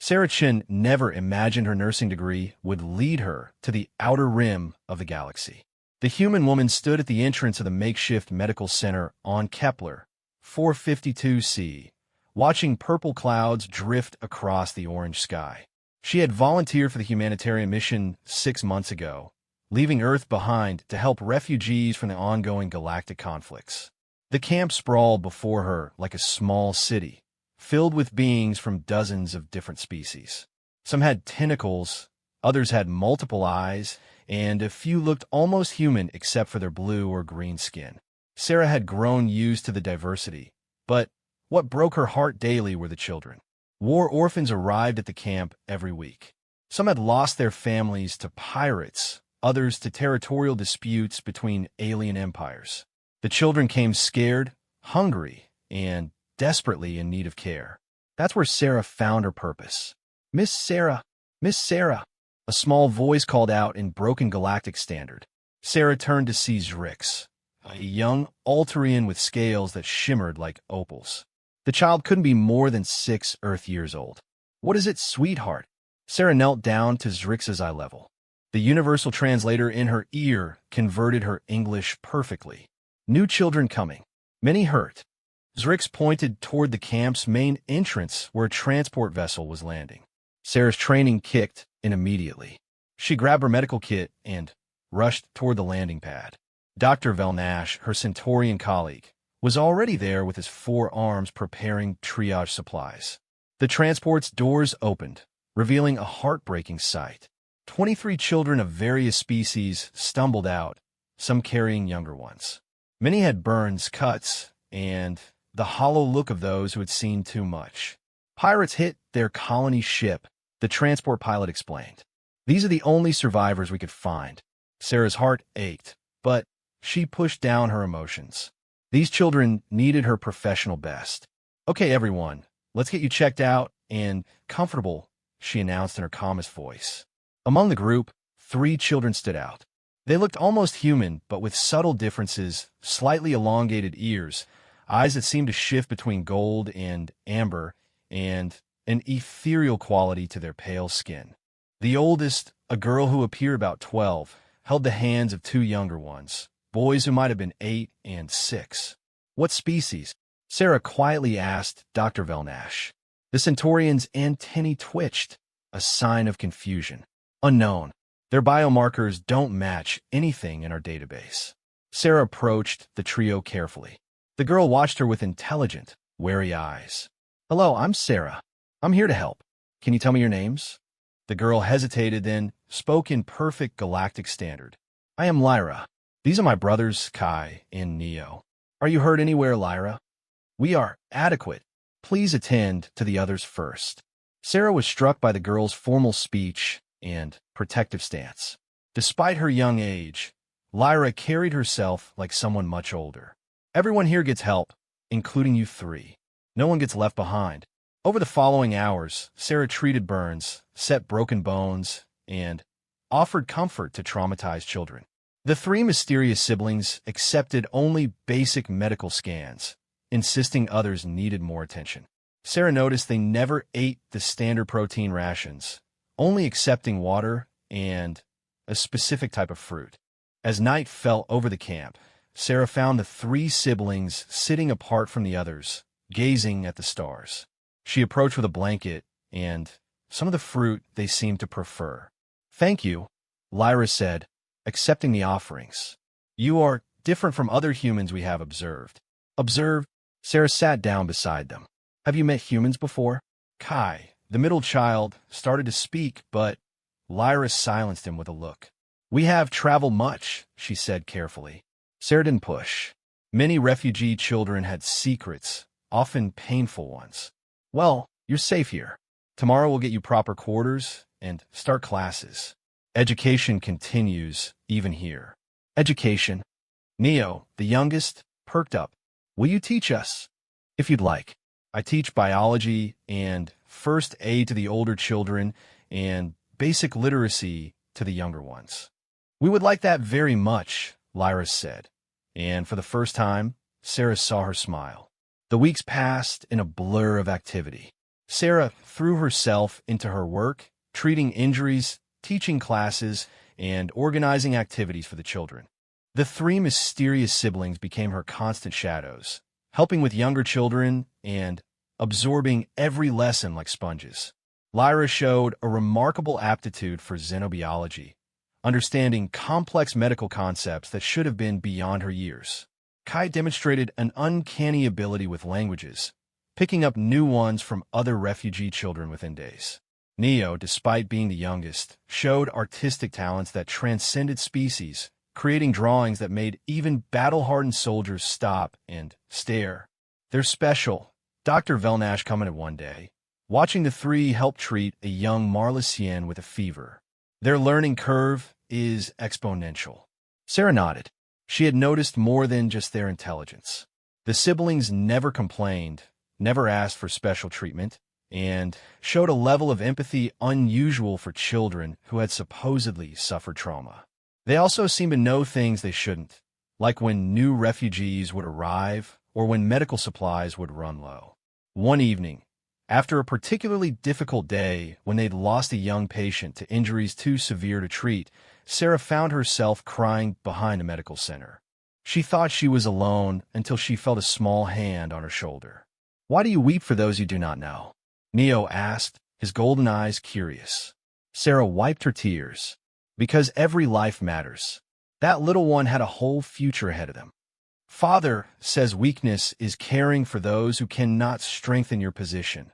Sarah Chin never imagined her nursing degree would lead her to the outer rim of the galaxy. The human woman stood at the entrance of the makeshift medical center on Kepler 452c, watching purple clouds drift across the orange sky. She had volunteered for the humanitarian mission 6 months ago, leaving Earth behind to help refugees from the ongoing galactic conflicts. The camp sprawled before her like a small city, filled with beings from dozens of different species. Some had tentacles, others had multiple eyes, and a few looked almost human except for their blue or green skin. Sarah had grown used to the diversity, but what broke her heart daily were the children. War orphans arrived at the camp every week. Some had lost their families to pirates, others to territorial disputes between alien empires. The children came scared, hungry, and desperately in need of care. That's where Sarah found her purpose. "Miss Sarah! Miss Sarah!" A small voice called out in broken galactic standard. Sarah turned to see Zrix, a young Alterian with scales that shimmered like opals. The child couldn't be more than 6 Earth years old. "What is it, sweetheart?" Sarah knelt down to Zrix's eye level. The universal translator in her ear converted her English perfectly. "New children coming. Many hurt." Zrix pointed toward the camp's main entrance where a transport vessel was landing. Sarah's training kicked in immediately. She grabbed her medical kit and rushed toward the landing pad. Dr. Velnash, her Centaurian colleague, was already there with his 4 arms preparing triage supplies. The transport's doors opened, revealing a heartbreaking sight. 23 children of various species stumbled out, some carrying younger ones. Many had burns, cuts, and the hollow look of those who had seen too much. "Pirates hit their colony ship," the transport pilot explained. "These are the only survivors we could find." Sarah's heart ached, but she pushed down her emotions. These children needed her professional best. "Okay, everyone, let's get you checked out and comfortable," she announced in her calmest voice. Among the group, 3 children stood out. They looked almost human, but with subtle differences, slightly elongated ears, eyes that seemed to shift between gold and amber, and an ethereal quality to their pale skin. The oldest, a girl who appeared about 12, held the hands of 2 younger ones, boys who might have been 8 and 6. "What species?" Sarah quietly asked Dr. Velnash. The Centaurian's antennae twitched, a sign of confusion. "Unknown. Their biomarkers don't match anything in our database." Sarah approached the trio carefully. The girl watched her with intelligent, wary eyes. "Hello, I'm Sarah. I'm here to help. Can you tell me your names?" The girl hesitated, then spoke in perfect galactic standard. "I am Lyra. These are my brothers, Kai and Neo. Are you hurt anywhere, Lyra?" "We are adequate. Please attend to the others first." Sarah was struck by the girl's formal speech and protective stance. Despite her young age, Lyra carried herself like someone much older. "Everyone here gets help, including you 3. No one gets left behind." Over the following hours, Sarah treated burns, set broken bones, and offered comfort to traumatized children. The 3 mysterious siblings accepted only basic medical scans, insisting others needed more attention. Sarah noticed they never ate the standard protein rations, only accepting water and a specific type of fruit. As night fell over the camp, Sarah found the 3 siblings sitting apart from the others, gazing at the stars. She approached with a blanket and some of the fruit they seemed to prefer. "Thank you," Lyra said, accepting the offerings. "You are different from other humans we have observed." "Observed?" Sarah sat down beside them. "Have you met humans before?" Kai, the middle child, started to speak, but Lyra silenced him with a look. "We have traveled much," she said carefully. Sarah didn't push. Many refugee children had secrets, often painful ones. "Well, you're safe here. Tomorrow we'll get you proper quarters and start classes. Education continues, even here." "Education?" Neo, the youngest, perked up. "Will you teach us?" "If you'd like. I teach biology and first aid to the older children and basic literacy to the younger ones." "We would like that very much," Lyra said, and for the first time, Sarah saw her smile. The weeks passed in a blur of activity. Sarah threw herself into her work, treating injuries, teaching classes, and organizing activities for the children. The three mysterious siblings became her constant shadows, helping with younger children and absorbing every lesson like sponges. Lyra showed a remarkable aptitude for xenobiology, understanding complex medical concepts that should have been beyond her years. Kai demonstrated an uncanny ability with languages, picking up new ones from other refugee children within days. Neo, despite being the youngest, showed artistic talents that transcended species, creating drawings that made even battle-hardened soldiers stop and stare. They're special. Dr. Velnash commented one day, watching the three help treat a young Marlisian with a fever. Their learning curve is exponential. Sarah nodded. She had noticed more than just their intelligence. The siblings never complained, never asked for special treatment, and showed a level of empathy unusual for children who had supposedly suffered trauma. They also seemed to know things they shouldn't, like when new refugees would arrive or when medical supplies would run low. One evening, after a particularly difficult day when they'd lost a young patient to injuries too severe to treat, Sarah found herself crying behind a medical center. She thought she was alone until she felt a small hand on her shoulder. "Why do you weep for those you do not know?" Neo asked, his golden eyes curious. Sarah wiped her tears. "Because every life matters. That little one had a whole future ahead of them. Father says weakness is caring for those who cannot strengthen your position,"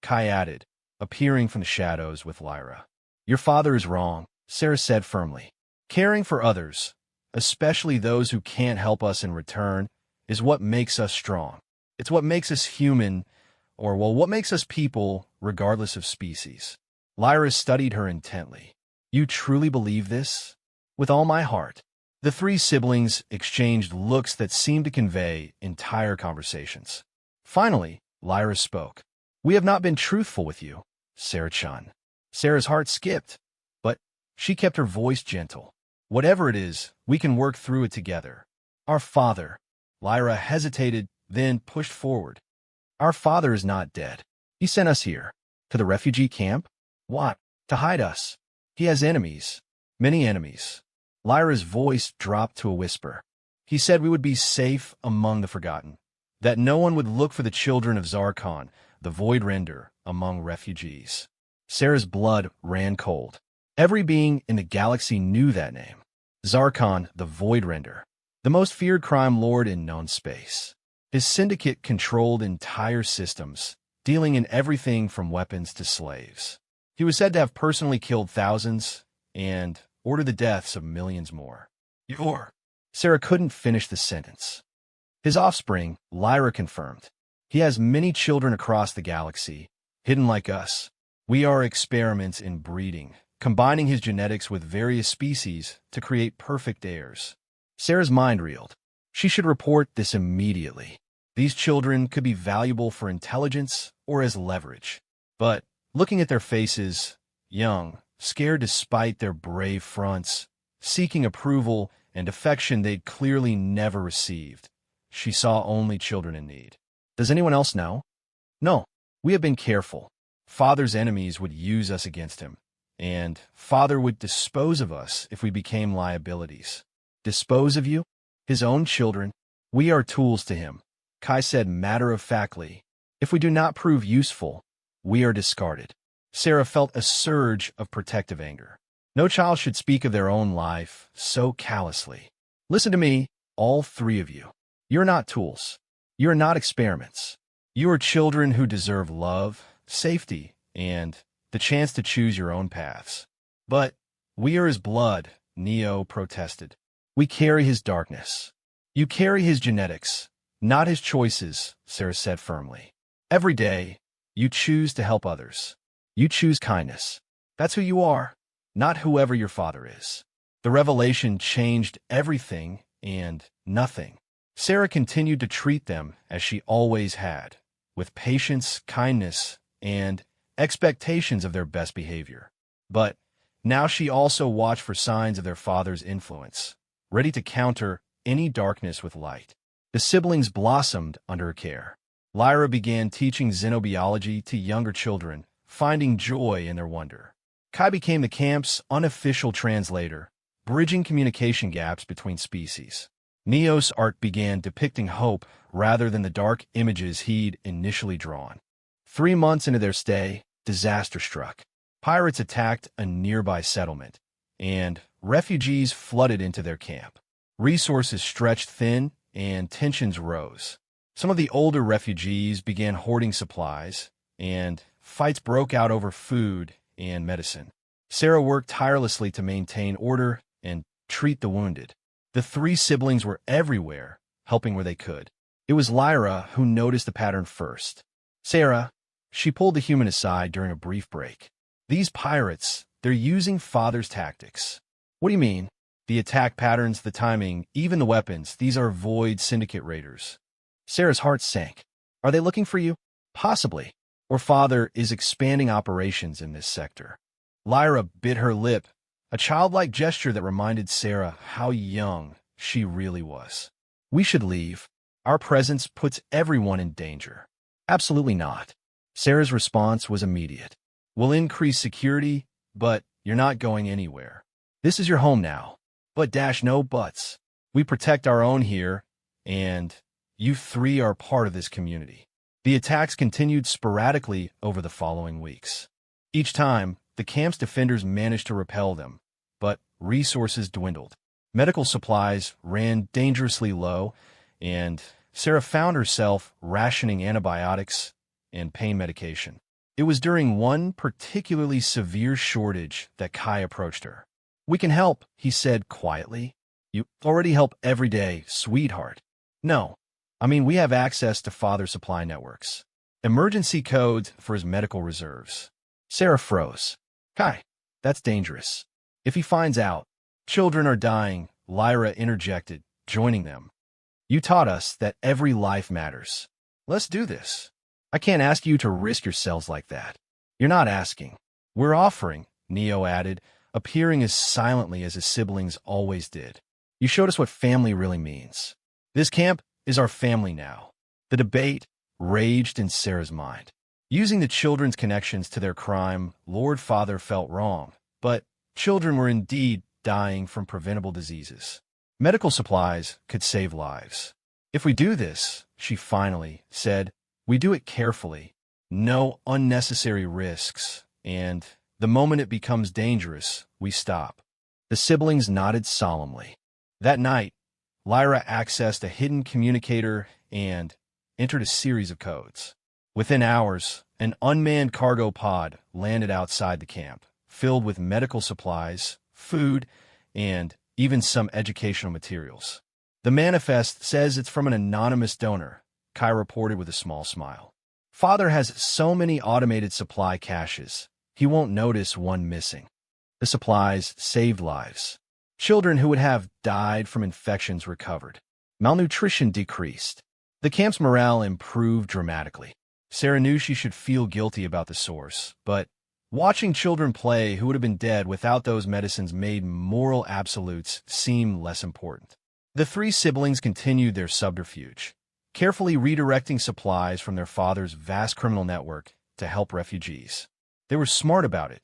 Kai added, appearing from the shadows with Lyra. "Your father is wrong," Sarah said firmly. "Caring for others, especially those who can't help us in return, is what makes us strong. It's what makes us human, or, well, what makes us people, regardless of species." Lyra studied her intently. "You truly believe this?" "With all my heart." The three siblings exchanged looks that seemed to convey entire conversations. Finally, Lyra spoke. "We have not been truthful with you, Sarah-chan." Sarah's heart skipped, but she kept her voice gentle. "Whatever it is, we can work through it together. Our father." Lyra hesitated, then pushed forward. "Our father is not dead. He sent us here. To the refugee camp? What? To hide us. He has enemies. Many enemies." Lyra's voice dropped to a whisper. "He said we would be safe among the forgotten, that no one would look for the children of Zarkon, the Void Render, among refugees." Sarah's blood ran cold. Every being in the galaxy knew that name. Zarkon, the Void Render, the most feared crime lord in known space. His syndicate controlled entire systems, dealing in everything from weapons to slaves. He was said to have personally killed thousands and ordered the deaths of millions more. Sarah couldn't finish the sentence. "His offspring," Lyra confirmed. "He has many children across the galaxy, hidden like us. We are experiments in breeding, combining his genetics with various species to create perfect heirs." Sarah's mind reeled. She should report this immediately. These children could be valuable for intelligence or as leverage. But looking at their faces, young, scared despite their brave fronts, seeking approval and affection they'd clearly never received, she saw only children in need. "Does anyone else know?" "No. We have been careful. Father's enemies would use us against him, and Father would dispose of us if we became liabilities." "Dispose of you?" "His own children. We are tools to him," Kai said matter-of-factly. "If we do not prove useful, we are discarded." Sarah felt a surge of protective anger. No child should speak of their own life so callously. "Listen to me, all three of you. You're not tools. You're not experiments. You are children who deserve love, safety, and the chance to choose your own paths." "But we are his blood," Neo protested. "We carry his darkness." "You carry his genetics, not his choices," Sarah said firmly. "Every day, you choose to help others. You choose kindness. That's who you are, not whoever your father is." The revelation changed everything and nothing. Sarah continued to treat them as she always had, with patience, kindness, and expectations of their best behavior. But now she also watched for signs of their father's influence, ready to counter any darkness with light. The siblings blossomed under her care. Lyra began teaching xenobiology to younger children, finding joy in their wonder. Kai became the camp's unofficial translator, bridging communication gaps between species. Neo's art began depicting hope rather than the dark images he'd initially drawn. 3 months into their stay, disaster struck. Pirates attacked a nearby settlement, and refugees flooded into their camp. Resources stretched thin, and tensions rose. Some of the older refugees began hoarding supplies, and fights broke out over food and medicine. Sarah worked tirelessly to maintain order and treat the wounded. The three siblings were everywhere, helping where they could. It was Lyra who noticed the pattern first. Sarah, she pulled the human aside during a brief break. These pirates, they're using Father's tactics. What do you mean? The attack patterns, the timing, even the weapons, these are Void Syndicate raiders. Sarah's heart sank. Are they looking for you? Possibly. Or Father is expanding operations in this sector. Lyra bit her lip, a childlike gesture that reminded Sarah how young she really was. We should leave. Our presence puts everyone in danger. Absolutely not. Sarah's response was immediate. We'll increase security, but you're not going anywhere. This is your home now. But no buts. We protect our own here, and you three are part of this community. The attacks continued sporadically over the following weeks. Each time, the camp's defenders managed to repel them, but resources dwindled. Medical supplies ran dangerously low, and Sarah found herself rationing antibiotics and pain medication. It was during one particularly severe shortage that Kai approached her. "We can help," he said quietly. "You already help every day, sweetheart." "No. We have access to Father's supply networks. Emergency codes for his medical reserves." Sarah froze. "Kai, that's dangerous. If he finds out, children are dying," Lyra interjected, joining them. "You taught us that every life matters. Let's do this." "I can't ask you to risk yourselves like that." "You're not asking. We're offering," Neo added, appearing as silently as his siblings always did. "You showed us what family really means. This camp is our family now." The debate raged in Sarah's mind. Using the children's connections to their crime, Lord Father felt wrong, but children were indeed dying from preventable diseases. Medical supplies could save lives. "If we do this," she finally said, "we do it carefully. No unnecessary risks, and the moment it becomes dangerous, we stop." The siblings nodded solemnly. That night, Lyra accessed a hidden communicator and entered a series of codes. Within hours, an unmanned cargo pod landed outside the camp, filled with medical supplies, food, and even some educational materials. "The manifest says it's from an anonymous donor," Kai reported with a small smile. "Father has so many automated supply caches, he won't notice one missing." The supplies saved lives. Children who would have died from infections recovered. Malnutrition decreased. The camp's morale improved dramatically. Sarah knew she should feel guilty about the source, but watching children play who would have been dead without those medicines made moral absolutes seem less important. The three siblings continued their subterfuge, carefully redirecting supplies from their father's vast criminal network to help refugees. They were smart about it,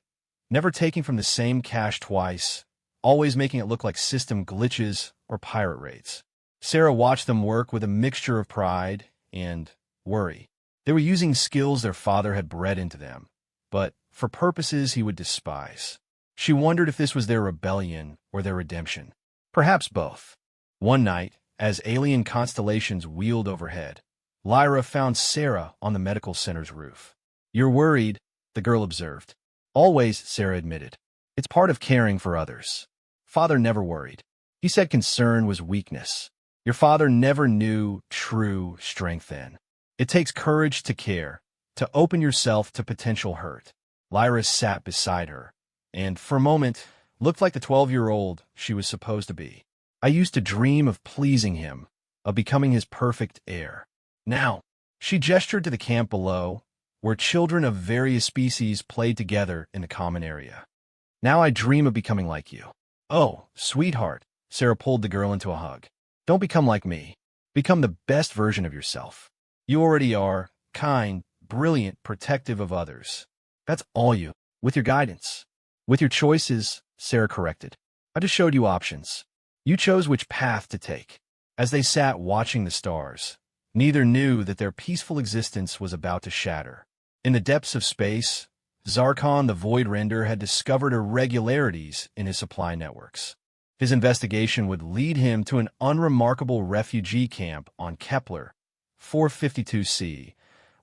never taking from the same cache twice, always making it look like system glitches or pirate raids. Sarah watched them work with a mixture of pride and worry. They were using skills their father had bred into them, but for purposes he would despise. She wondered if this was their rebellion or their redemption. Perhaps both. One night, as alien constellations wheeled overhead, Lyra found Sarah on the medical center's roof. "You're worried," the girl observed. "Always," Sarah admitted. "It's part of caring for others." Father never worried. He said concern was weakness. Your father never knew true strength then. It takes courage to care, to open yourself to potential hurt. Lyra sat beside her, and for a moment looked like the 12-year-old she was supposed to be. "I used to dream of pleasing him, of becoming his perfect heir. Now," she gestured to the camp below, where children of various species played together in the common area. "Now I dream of becoming like you." "Oh, sweetheart," Sarah pulled the girl into a hug. "Don't become like me. Become the best version of yourself. You already are, kind, brilliant, protective of others. That's all you, with your guidance. With your choices, Sarah corrected. I just showed you options. You chose which path to take. As they sat watching the stars, neither knew that their peaceful existence was about to shatter. In the depths of space, Zarkon the Void Render had discovered irregularities in his supply networks. His investigation would lead him to an unremarkable refugee camp on Kepler 452c,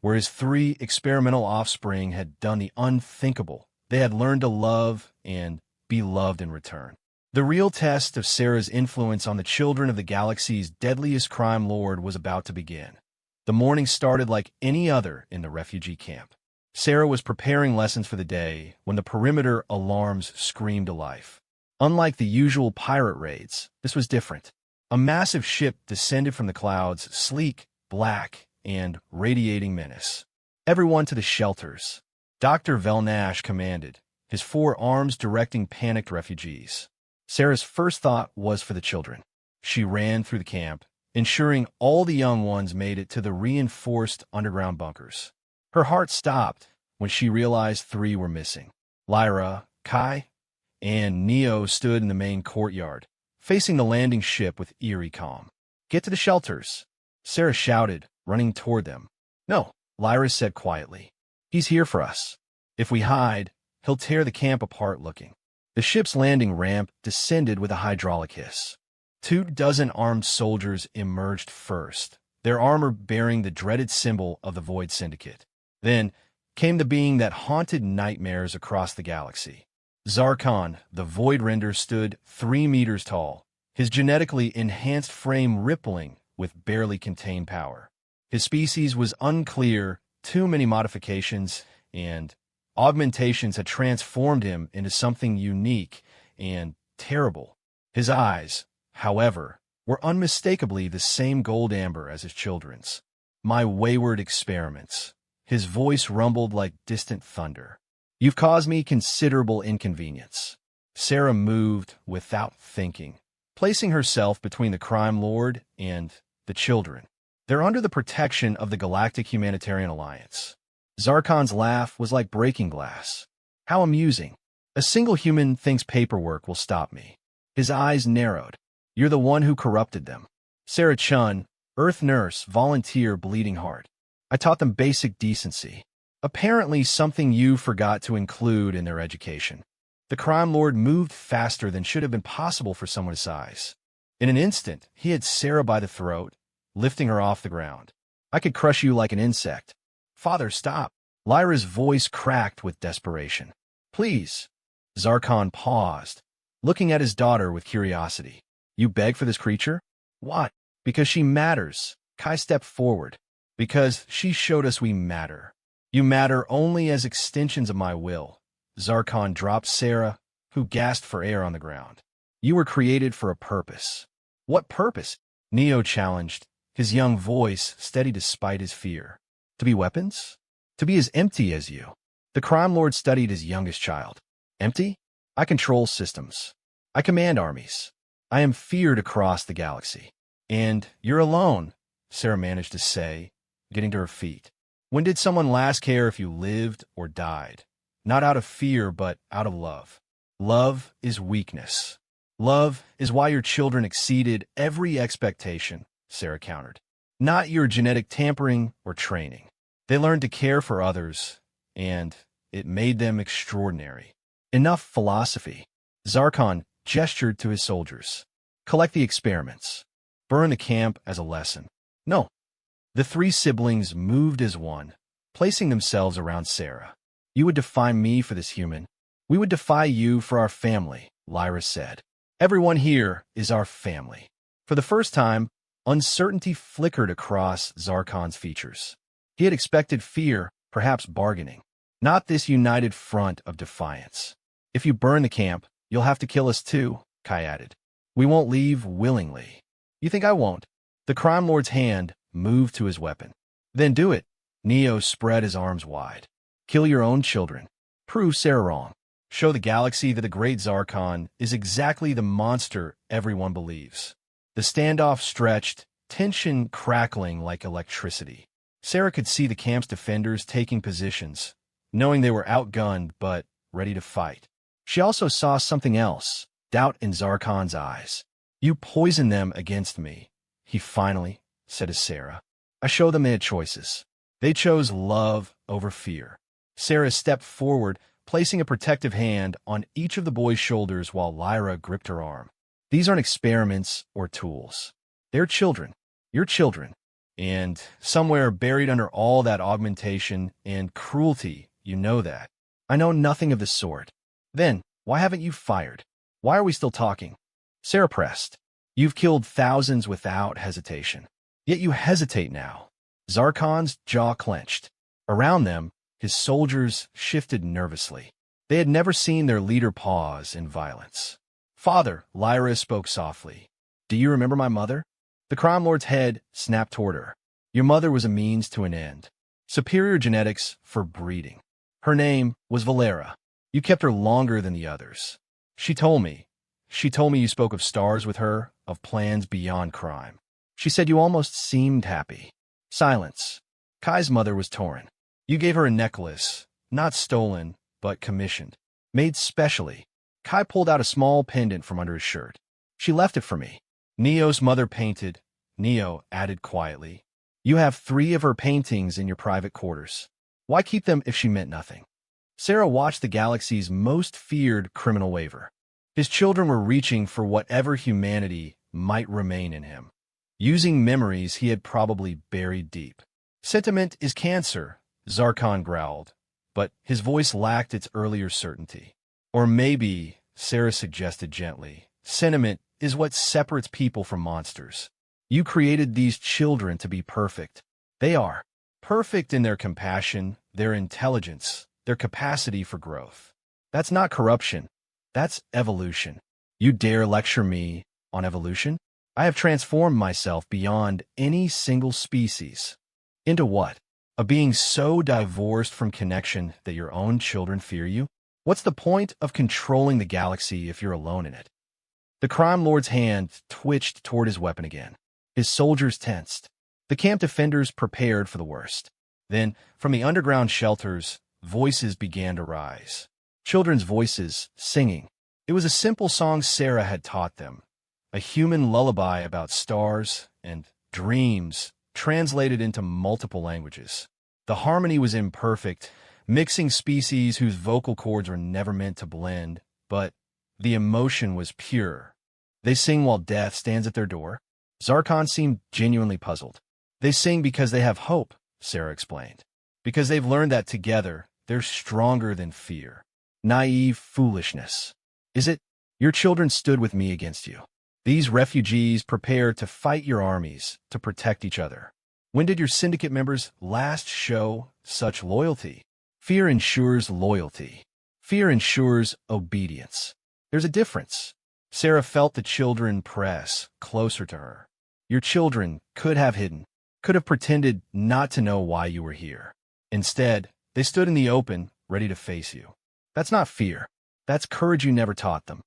where his 3 experimental offspring had done the unthinkable. They had learned to love and be loved in return. The real test of Sarah's influence on the children of the galaxy's deadliest crime lord was about to begin. The morning started like any other in the refugee camp. Sarah was preparing lessons for the day when the perimeter alarms screamed to life. Unlike the usual pirate raids, this was different. A massive ship descended from the clouds, sleek, black, and radiating menace. Everyone to the shelters, Dr. Velnash commanded, his 4 arms directing panicked refugees. Sarah's first thought was for the children. She ran through the camp, ensuring all the young ones made it to the reinforced underground bunkers. Her heart stopped when she realized 3 were missing. Lyra, Kai, and Neo stood in the main courtyard, facing the landing ship with eerie calm. "Get to the shelters," Sarah shouted, running toward them. "No," Lyra said quietly. "He's here for us. If we hide, he'll tear the camp apart looking." The ship's landing ramp descended with a hydraulic hiss. 24 armed soldiers emerged first, their armor bearing the dreaded symbol of the Void Syndicate. Then came the being that haunted nightmares across the galaxy. Zarkon, the Void Render, stood 3 meters tall, his genetically enhanced frame rippling with barely contained power. His species was unclear, too many modifications and augmentations had transformed him into something unique and terrible. His eyes, however, were unmistakably the same gold amber as his children's. "My wayward experiments." His voice rumbled like distant thunder. "You've caused me considerable inconvenience." Sarah moved without thinking, placing herself between the crime lord and the children. They're under the protection of the Galactic Humanitarian Alliance. Zarkon's laugh was like breaking glass. "How amusing. A single human thinks paperwork will stop me." His eyes narrowed. "You're the one who corrupted them." Sarah Chun, Earth nurse, volunteer, bleeding heart. "I taught them basic decency. Apparently something you forgot to include in their education." The crime lord moved faster than should have been possible for someone his size. In an instant, he had Sarah by the throat, lifting her off the ground. "I could crush you like an insect." "Father, stop." Lyra's voice cracked with desperation. "Please." Zarkon paused, looking at his daughter with curiosity. "You beg for this creature?" "What?" "Because she matters." Kai stepped forward. "Because she showed us we matter. You matter only as extensions of my will." Zarkon dropped Sarah, who gasped for air on the ground. "You were created for a purpose." "What purpose?" Neo challenged, his young voice steady despite his fear. "To be weapons? To be as empty as you." The crime lord studied his youngest child. "Empty? I control systems. I command armies. I am feared across the galaxy." "And you're alone," Sarah managed to say, getting to her feet. "When did someone last care if you lived or died? Not out of fear, but out of love. Love is weakness." "Love is why your children exceeded every expectation," Sarah countered. "Not your genetic tampering or training. They learned to care for others, and it made them extraordinary." "Enough philosophy." Zarkon gestured to his soldiers. "Collect the experiments. Burn the camp as a lesson." "No." The 3 siblings moved as one, placing themselves around Sarah. "You would defy me for this human. We would defy you for our family," Lyra said. "Everyone here is our family." For the first time, uncertainty flickered across Zarkon's features. He had expected fear, perhaps bargaining. Not this united front of defiance. "If you burn the camp, you'll have to kill us too," Kai added. "We won't leave willingly." "You think I won't?" The crime lord's hand moved to his weapon. "Then do it." Neo spread his arms wide. "Kill your own children. Prove Sarah wrong. Show the galaxy that the great Zarkon is exactly the monster everyone believes." The standoff stretched, tension crackling like electricity. Sarah could see the camp's defenders taking positions, knowing they were outgunned but ready to fight. She also saw something else, doubt in Zarkon's eyes. "You poisoned them against me," he finally said to Sarah. "I showed them they had choices. They chose love over fear." Sarah stepped forward, placing a protective hand on each of the boys' shoulders while Lyra gripped her arm. "These aren't experiments or tools. They're children. Your children. And somewhere buried under all that augmentation and cruelty, you know that. I know nothing of the sort. Then, why haven't you fired? Why are we still talking?" Sarah pressed. "You've killed thousands without hesitation. Yet you hesitate now." Zarkon's jaw clenched. Around them, his soldiers shifted nervously. They had never seen their leader pause in violence. "Father," Lyra spoke softly, "do you remember my mother?" The crime lord's head snapped toward her. "Your mother was a means to an end. Superior genetics for breeding. Her name was Valera. You kept her longer than the others. She told me you spoke of stars with her, of plans beyond crime. She said you almost seemed happy." Silence. Kai's mother was torn. "You gave her a necklace, not stolen, but commissioned. Made specially." Kai pulled out a small pendant from under his shirt. "She left it for me." Neo's mother painted. Neo added quietly, "You have 3 of her paintings in your private quarters. Why keep them if she meant nothing?" Sarah watched the galaxy's most feared criminal waver. His children were reaching for whatever humanity might remain in him, using memories he had probably buried deep. "Sentiment is cancer," Zarkon growled, but his voice lacked its earlier certainty. "Or maybe," Sarah suggested gently, "sentiment is what separates people from monsters. You created these children to be perfect. They are perfect in their compassion, their intelligence, their capacity for growth. That's not corruption. That's evolution. You dare lecture me on evolution? I have transformed myself beyond any single species. Into what? A being so divorced from connection that your own children fear you? What's the point of controlling the galaxy if you're alone in it?" The crime lord's hand twitched toward his weapon again. His soldiers tensed. The camp defenders prepared for the worst. Then, from the underground shelters, voices began to rise. Children's voices, singing. It was a simple song Sarah had taught them. A human lullaby about stars and dreams, translated into multiple languages. The harmony was imperfect, mixing species whose vocal cords were never meant to blend, but the emotion was pure. "They sing while death stands at their door?" Zarkon seemed genuinely puzzled. "They sing because they have hope," Sarah explained. "Because they've learned that together, they're stronger than fear. Naive foolishness. Is it? Your children stood with me against you. These refugees prepared to fight your armies, to protect each other. When did your syndicate members last show such loyalty? Fear ensures loyalty. Fear ensures obedience. There's a difference." Sarah felt the children press closer to her. Your children could have hidden, could have pretended not to know why you were here. Instead, they stood in the open, ready to face you. That's not fear. That's courage you never taught them.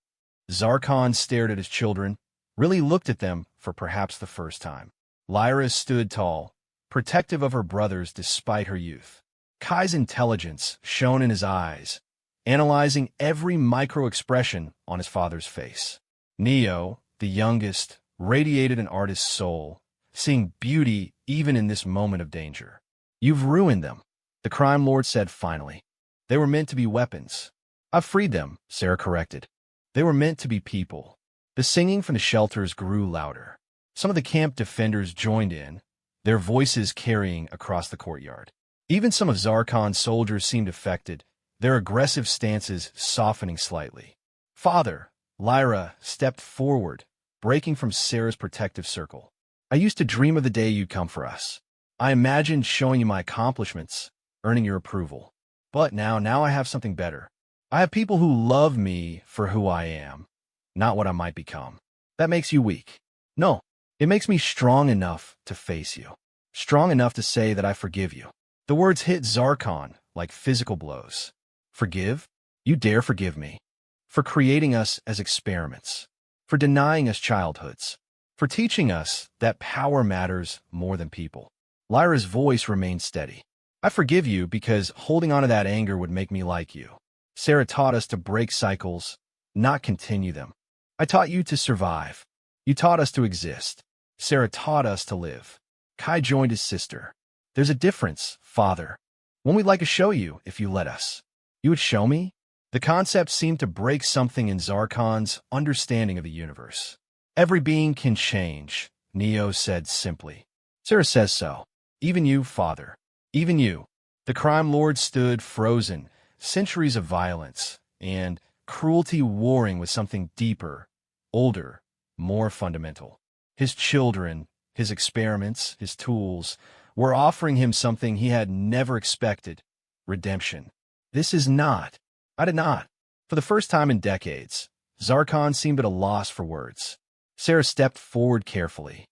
Zarkon stared at his children, really looked at them for perhaps the first time. Lyra stood tall, protective of her brothers despite her youth. Kai's intelligence shone in his eyes, analyzing every micro-expression on his father's face. Neo, the youngest, radiated an artist's soul, seeing beauty even in this moment of danger. "You've ruined them," the crime lord said finally. "They were meant to be weapons." "I've freed them," Sarah corrected. "They were meant to be people." The singing from the shelters grew louder. Some of the camp defenders joined in, their voices carrying across the courtyard. Even some of Zarkon's soldiers seemed affected, their aggressive stances softening slightly. "Father," Lyra stepped forward, breaking from Sarah's protective circle. "I used to dream of the day you'd come for us. I imagined showing you my accomplishments, earning your approval. But now I have something better. I have people who love me for who I am, not what I might become. That makes you weak. No, it makes me strong enough to face you. Strong enough to say that I forgive you." The words hit Zarkon like physical blows. "Forgive? You dare forgive me? For creating us as experiments, for denying us childhoods, for teaching us that power matters more than people." Lyra's voice remained steady. I forgive you because holding on to that anger would make me like you. Sarah taught us to break cycles, not continue them. I taught you to survive. You taught us to exist. Sarah taught us to live. Kai joined his sister. There's a difference, Father. One we'd like to show you, if you let us. You would show me? The concept seemed to break something in Zarkon's understanding of the universe. Every being can change, Neo said simply. Sarah says so. Even you, Father. Even you. The crime lord stood frozen, centuries of violence and cruelty warring with something deeper, older, more fundamental. His children, his experiments, his tools, were offering him something he had never expected: redemption. This is not. I did not. For the first time in decades, Zarkon seemed at a loss for words. Sarah stepped forward carefully.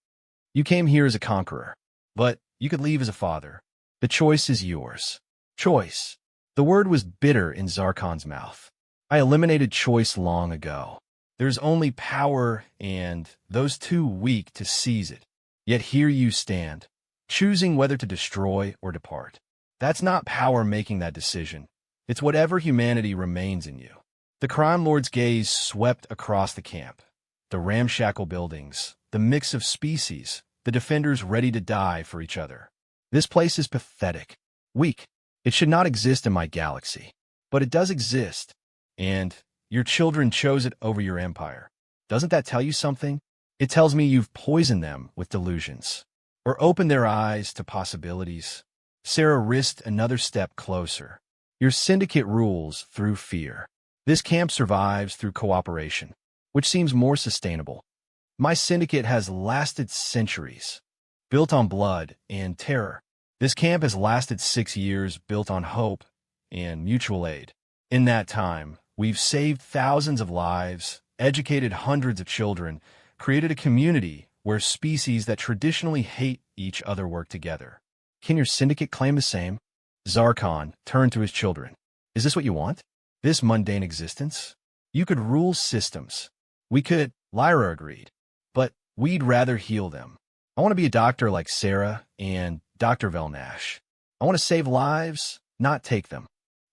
You came here as a conqueror, but you could leave as a father. The choice is yours. Choice. The word was bitter in Zarkon's mouth. I eliminated choice long ago. There's only power and those too weak to seize it. Yet here you stand, choosing whether to destroy or depart. That's not power making that decision. It's whatever humanity remains in you. The crime lord's gaze swept across the camp. The ramshackle buildings, the mix of species, the defenders ready to die for each other. This place is pathetic, weak. It should not exist in my galaxy. But it does exist. And your children chose it over your empire. Doesn't that tell you something? It tells me you've poisoned them with delusions, or opened their eyes to possibilities. Sarah risked another step closer. Your syndicate rules through fear. This camp survives through cooperation, which seems more sustainable. My syndicate has lasted centuries, built on blood and terror. This camp has lasted 6 years, built on hope and mutual aid. In that time, we've saved thousands of lives, educated hundreds of children, created a community where species that traditionally hate each other work together. Can your syndicate claim the same? Zarkon turned to his children. Is this what you want? This mundane existence? You could rule systems. We could, Lyra agreed. But we'd rather heal them. I want to be a doctor like Sarah and Dr. Velnash. I want to save lives, not take them.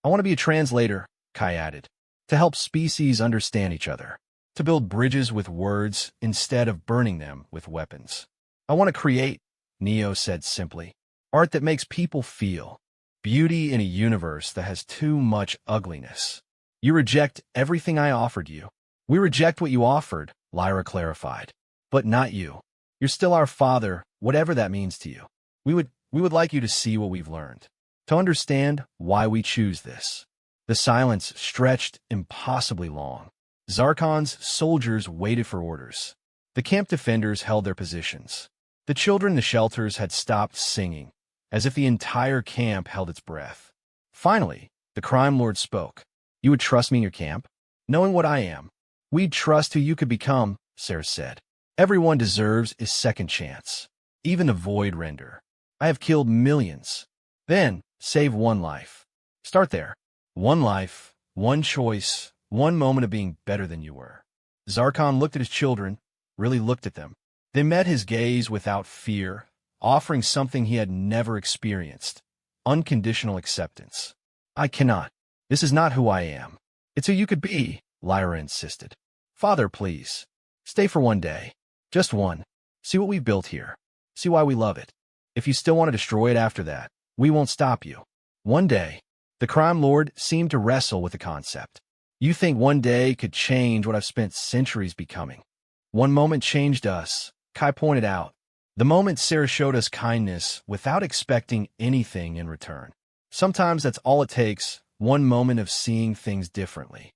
I want to be a translator, Kai added, to help species understand each other, to build bridges with words instead of burning them with weapons. I want to create, Neo said simply, art that makes people feel. Beauty in a universe that has too much ugliness. You reject everything I offered you. We reject what you offered, Lyra clarified. But not you. You're still our father, whatever that means to you. We would like you to see what we've learned, to understand why we choose this. The silence stretched impossibly long. Zarkon's soldiers waited for orders. The camp defenders held their positions. The children in the shelters had stopped singing, as if the entire camp held its breath. Finally, the crime lord spoke. You would trust me in your camp? Knowing what I am. We'd trust who you could become, Sarah said. Everyone deserves a second chance. Even the Void Render. I have killed millions. Then, save one life. Start there. One life, one choice, one moment of being better than you were. Zarkon looked at his children, really looked at them. They met his gaze without fear, offering something he had never experienced: unconditional acceptance. I cannot. This is not who I am. It's who you could be, Lyra insisted. Father, please. Stay for one day. Just one. See what we've built here. See why we love it. If you still want to destroy it after that, we won't stop you. One day. The crime lord seemed to wrestle with the concept. You think one day could change what I've spent centuries becoming. One moment changed us, Kai pointed out. The moment Sarah showed us kindness without expecting anything in return. Sometimes that's all it takes, one moment of seeing things differently.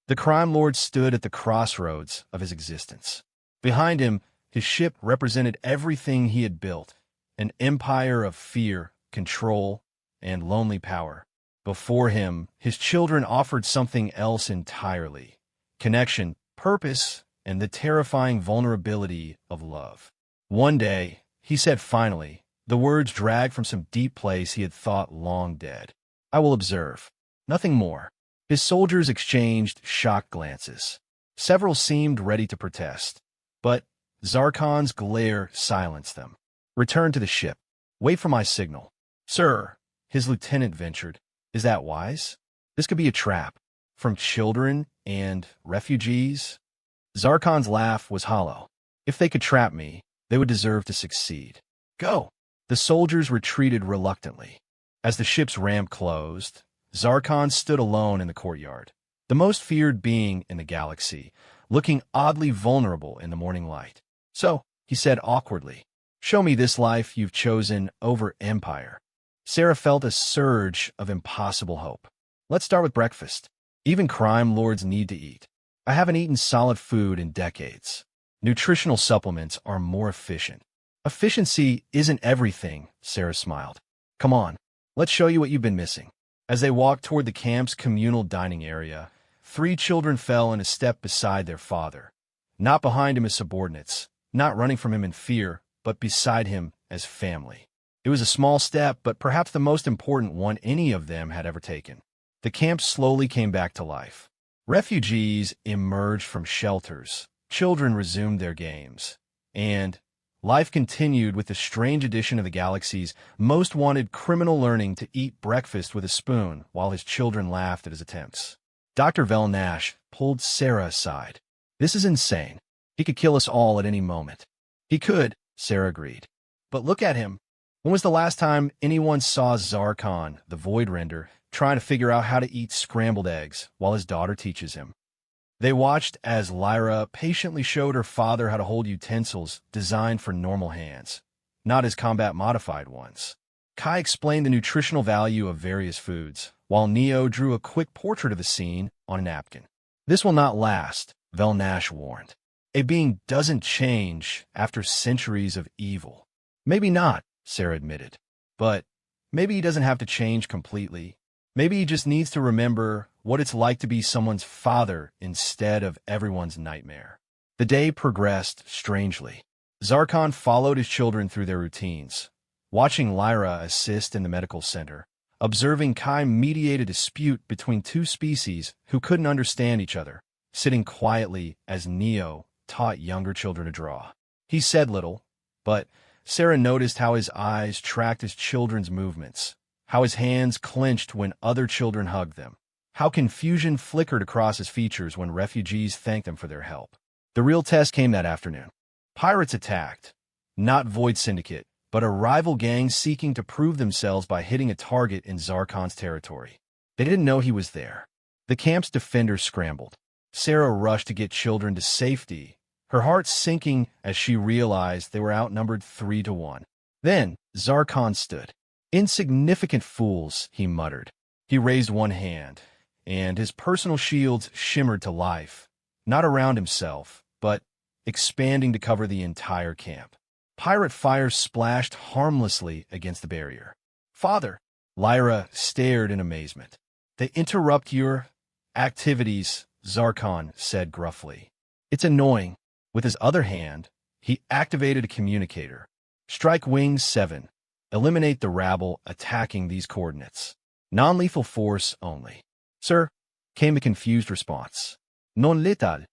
The crime lord stood at the crossroads of his existence. Behind him, his ship represented everything he had built, an empire of fear, control, and lonely power. Before him, his children offered something else entirely: connection, purpose, and the terrifying vulnerability of love. One day, he said finally, the words dragged from some deep place he had thought long dead. I will observe. Nothing more. His soldiers exchanged shocked glances. Several seemed ready to protest, but Zarkon's glare silenced them. Return to the ship. Wait for my signal. Sir, his lieutenant ventured. Is that wise? This could be a trap. From children and refugees? Zarkon's laugh was hollow. If they could trap me, they would deserve to succeed. Go! The soldiers retreated reluctantly. As the ship's ramp closed, Zarkon stood alone in the courtyard, the most feared being in the galaxy, looking oddly vulnerable in the morning light. So, he said awkwardly, show me this life you've chosen over empire. Sarah felt a surge of impossible hope. Let's start with breakfast. Even crime lords need to eat. I haven't eaten solid food in decades. Nutritional supplements are more efficient. Efficiency isn't everything, Sarah smiled. Come on, let's show you what you've been missing. As they walked toward the camp's communal dining area, 3 children fell in a step beside their father. Not behind him as subordinates, not running from him in fear, but beside him as family. It was a small step, but perhaps the most important one any of them had ever taken. The camp slowly came back to life. Refugees emerged from shelters, children resumed their games, and life continued with the strange addition of the galaxy's most wanted criminal learning to eat breakfast with a spoon while his children laughed at his attempts. Dr. Velnash pulled Sarah aside. This is insane. He could kill us all at any moment. He could, Sarah agreed. But look at him. When was the last time anyone saw Zarkon, the Void Render, trying to figure out how to eat scrambled eggs while his daughter teaches him? They watched as Lyra patiently showed her father how to hold utensils designed for normal hands, not his combat-modified ones. Kai explained the nutritional value of various foods, while Neo drew a quick portrait of the scene on a napkin. This will not last, Velnash warned. A being doesn't change after centuries of evil. Maybe not, Sarah admitted. But maybe he doesn't have to change completely. Maybe he just needs to remember what it's like to be someone's father instead of everyone's nightmare. The day progressed strangely. Zarkon followed his children through their routines, watching Lyra assist in the medical center, observing Kai mediate a dispute between 2 species who couldn't understand each other, sitting quietly as Neo taught younger children to draw. He said little, but Sarah noticed how his eyes tracked his children's movements, how his hands clenched when other children hugged them, how confusion flickered across his features when refugees thanked him for their help. The real test came that afternoon. Pirates attacked, not Void Syndicate, but a rival gang seeking to prove themselves by hitting a target in Zarkon's territory. They didn't know he was there. The camp's defenders scrambled. Sarah rushed to get children to safety, her heart sinking as she realized they were outnumbered 3-1. Then Zarkon stood. Insignificant fools, he muttered. He raised one hand, and his personal shields shimmered to life, not around himself, but expanding to cover the entire camp. Pirate fire splashed harmlessly against the barrier. Father, Lyra stared in amazement. They interrupt your activities, Zarkon said gruffly. It's annoying. With his other hand, he activated a communicator. Strike Wing 7. Eliminate the rabble attacking these coordinates. Non-lethal force only. Sir, came a confused response. Non-lethal.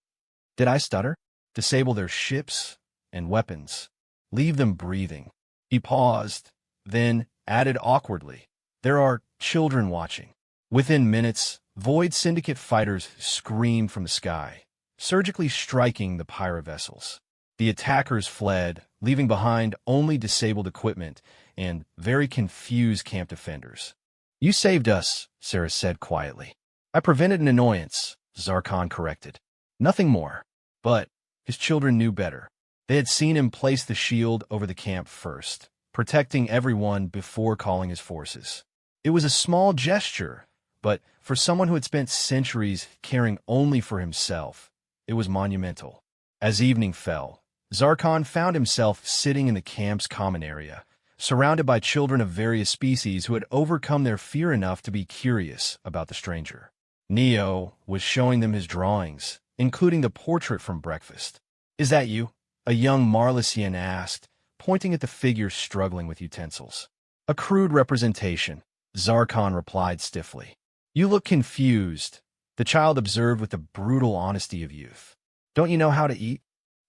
Did I stutter? Disable their ships and weapons. Leave them breathing. He paused, then added awkwardly. There are children watching. Within minutes, Void Syndicate fighters screamed from the sky, surgically striking the pirate vessels. The attackers fled, leaving behind only disabled equipment and very confused camp defenders. You saved us, Sarah said quietly. I prevented an annoyance, Zarkon corrected. Nothing more. But his children knew better. They had seen him place the shield over the camp first, protecting everyone before calling his forces. It was a small gesture, but for someone who had spent centuries caring only for himself, it was monumental. As evening fell, Zarkon found himself sitting in the camp's common area, surrounded by children of various species who had overcome their fear enough to be curious about the stranger. Neo was showing them his drawings, including the portrait from breakfast. Is that you? A young Marlesian asked, pointing at the figure struggling with utensils. A crude representation, Zarkon replied stiffly. You look confused, the child observed with the brutal honesty of youth. Don't you know how to eat?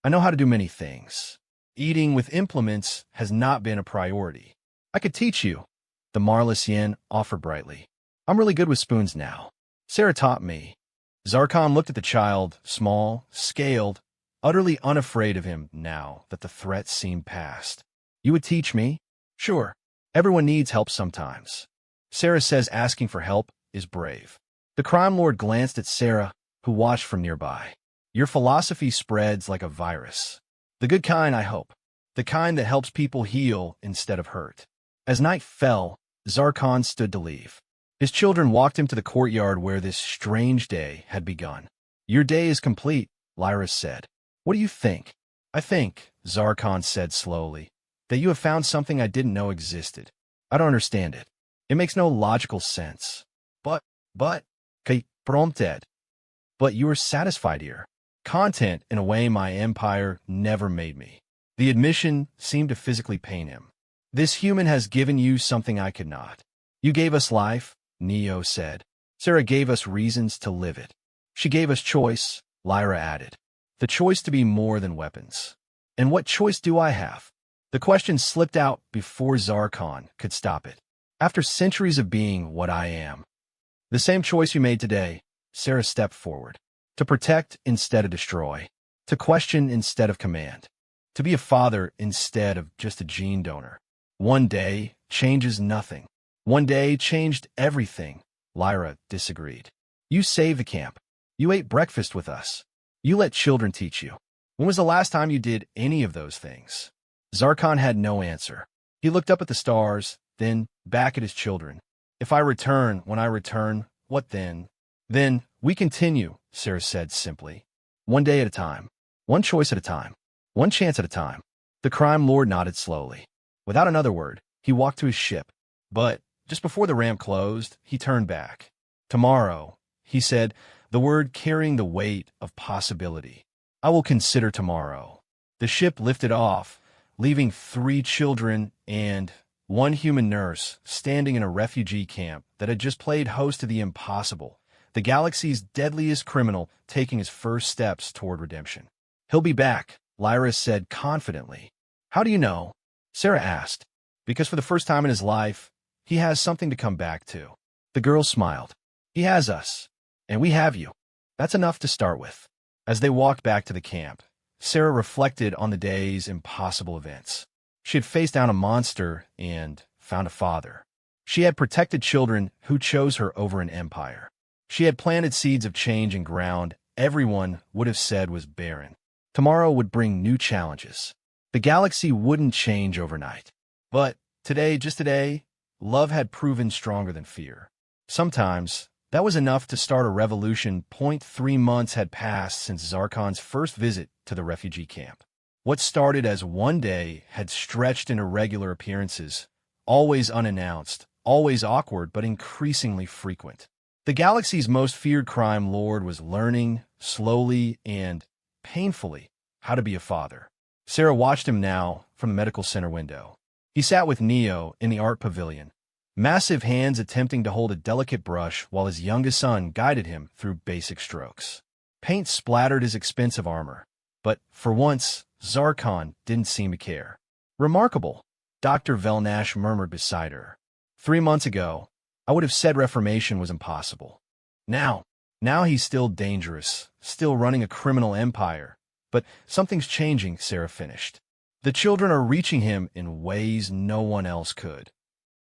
I know how to do many things. Eating with implements has not been a priority. I could teach you, the Marlis Yin offered brightly. I'm really good with spoons now. Sarah taught me. Zarkon looked at the child, small, scaled, utterly unafraid of him now that the threat seemed past. You would teach me? Sure. Everyone needs help sometimes. Sarah says asking for help is brave. The crime lord glanced at Sarah, who watched from nearby. Your philosophy spreads like a virus. The good kind, I hope. The kind that helps people heal instead of hurt. As night fell, Zarkon stood to leave. His children walked him to the courtyard where this strange day had begun. Your day is complete, Lyra said. What do you think? I think, Zarkon said slowly, that you have found something I didn't know existed. I don't understand it. It makes no logical sense. Que prompted. But you are satisfied here. Content in a way my empire never made me. The admission seemed to physically pain him. This human has given you something I could not. You gave us life, Neo said. Sarah gave us reasons to live it. She gave us choice, Lyra added. The choice to be more than weapons. And what choice do I have? The question slipped out before Zarkon could stop it. After centuries of being what I am. The same choice you made today, Sarah stepped forward. To protect instead of destroy. To question instead of command. To be a father instead of just a gene donor. One day changes nothing. One day changed everything, Lyra disagreed. You saved the camp. You ate breakfast with us. You let children teach you. When was the last time you did any of those things? Zarkon had no answer. He looked up at the stars, then back at his children. If I return when I return, what then? Then we continue, Sarah said simply. One day at a time. One choice at a time. One chance at a time. The crime lord nodded slowly. Without another word, he walked to his ship. But just before the ramp closed, he turned back. Tomorrow, he said, the word carrying the weight of possibility. I will consider tomorrow. The ship lifted off, leaving 3 children and 1 human nurse standing in a refugee camp that had just played host to the impossible, the galaxy's deadliest criminal taking his first steps toward redemption. He'll be back, Lyra said confidently. How do you know? Sarah asked. Because for the first time in his life, he has something to come back to. The girl smiled. He has us. And we have you. That's enough to start with. As they walked back to the camp, Sarah reflected on the day's impossible events. She had faced down a monster and found a father. She had protected children who chose her over an empire. She had planted seeds of change in ground everyone would have said was barren. Tomorrow would bring new challenges. The galaxy wouldn't change overnight. But today, just today, love had proven stronger than fear. Sometimes, that was enough to start a revolution. 3 months had passed since Zarkon's first visit to the refugee camp. What started as one day had stretched into regular appearances, always unannounced, always awkward, but increasingly frequent. The galaxy's most feared crime lord was learning, slowly and painfully, how to be a father. Sarah watched him now from the medical center window. He sat with Neo in the art pavilion, massive hands attempting to hold a delicate brush while his youngest son guided him through basic strokes. Paint splattered his expensive armor, but for once, Zarkon didn't seem to care. Remarkable, Dr. Velnash murmured beside her. 3 months ago, I would have said reformation was impossible. Now he's still dangerous, still running a criminal empire. But something's changing, Sarah finished. The children are reaching him in ways no one else could.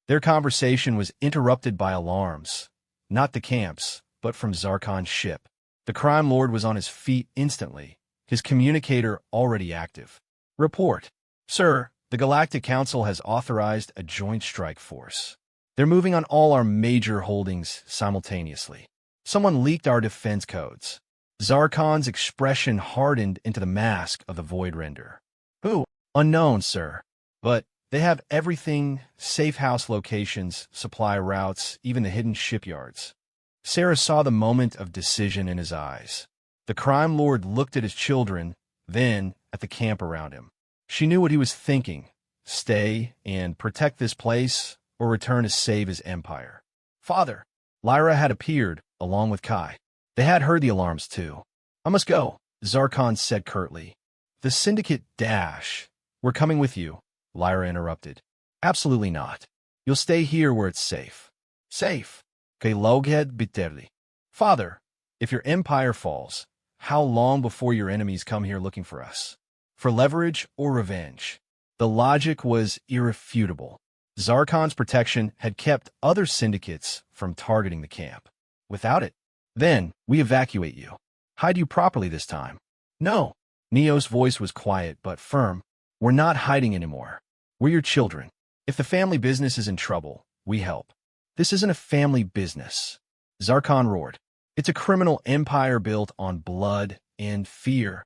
Their conversation was interrupted by alarms, not the camp's, but from Zarkon's ship. The crime lord was on his feet instantly, his communicator already active. Report. Sir, the Galactic Council has authorized a joint strike force. They're moving on all our major holdings simultaneously. Someone leaked our defense codes. Zarkon's expression hardened into the mask of the Void Render. Who? Unknown, sir. But they have everything, safe house locations, supply routes, even the hidden shipyards. Sarah saw the moment of decision in his eyes. The crime lord looked at his children, then at the camp around him. She knew what he was thinking. Stay and protect this place, or return to save his empire. Father. Lyra had appeared, along with Kai. They had heard the alarms, too. I must go, Zarkon said curtly. The Syndicate dash. We're coming with you, Lyra interrupted. Absolutely not. You'll stay here where it's safe. Safe. Kay Loghead Bitterli. Father, if your empire falls, how long before your enemies come here looking for us? For leverage or revenge? The logic was irrefutable. Zarkon's protection had kept other syndicates from targeting the camp. Without it, then we evacuate you. Hide you properly this time. No. Neo's voice was quiet but firm. We're not hiding anymore. We're your children. If the family business is in trouble, we help. This isn't a family business. Zarkon roared. It's a criminal empire built on blood and fear.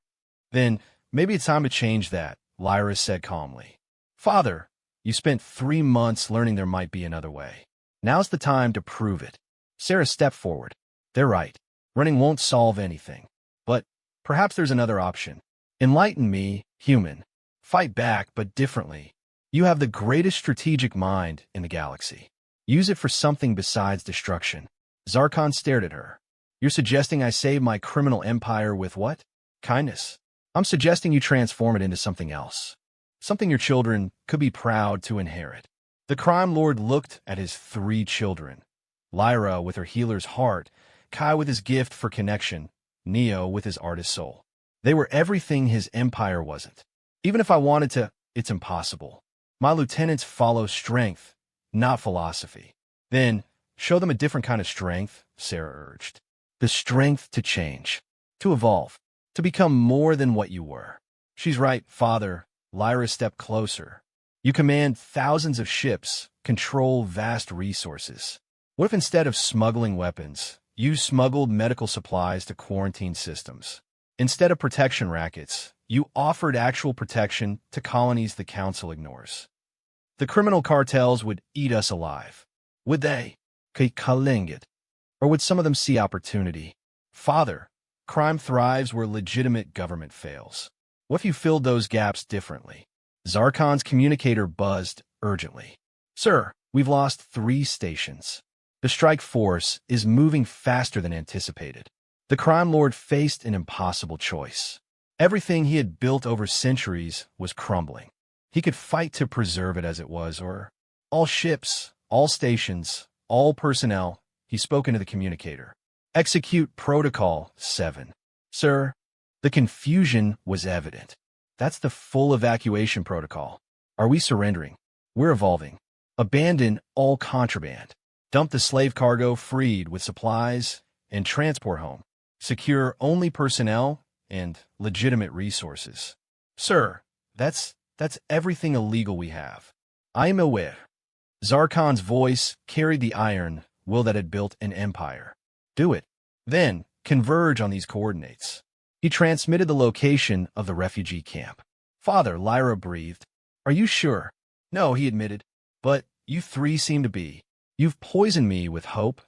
Then, maybe it's time to change that, Lyra said calmly. Father, you spent 3 months learning there might be another way. Now's the time to prove it. Sarah stepped forward. They're right. Running won't solve anything. But perhaps there's another option. Enlighten me, human. Fight back, but differently. You have the greatest strategic mind in the galaxy. Use it for something besides destruction. Zarkon stared at her. You're suggesting I save my criminal empire with what? Kindness. I'm suggesting you transform it into something else. Something your children could be proud to inherit. The crime lord looked at his 3 children. Lyra with her healer's heart, Kai with his gift for connection, Neo with his artist soul. They were everything his empire wasn't. Even if I wanted to, it's impossible. My lieutenants follow strength, not philosophy. Then, show them a different kind of strength, Sarah urged. The strength to change, to evolve, to become more than what you were. She's right, Father. Lyra stepped closer. You command thousands of ships, control vast resources. What if instead of smuggling weapons, you smuggled medical supplies to quarantine systems? Instead of protection rackets, you offered actual protection to colonies the Council ignores. The criminal cartels would eat us alive. Would they? Or would some of them see opportunity? Father, crime thrives where legitimate government fails. What if you filled those gaps differently? Zarkon's communicator buzzed urgently. Sir, we've lost 3 stations. The strike force is moving faster than anticipated. The crime lord faced an impossible choice. Everything he had built over centuries was crumbling. He could fight to preserve it as it was, or all ships, all stations, all personnel. He spoke into the communicator. Execute Protocol 7. Sir, the confusion was evident. That's the full evacuation protocol. Are we surrendering? We're evolving. Abandon all contraband. Dump the slave cargo freed with supplies and transport home. Secure only personnel and legitimate resources. Sir, that's everything illegal we have. I am aware. Zarkon's voice carried the iron will that had built an empire. Do it. Then converge on these coordinates. He transmitted the location of the refugee camp. Father, Lyra breathed. Are you sure? No, he admitted. But you 3 seem to be. You've poisoned me with hope,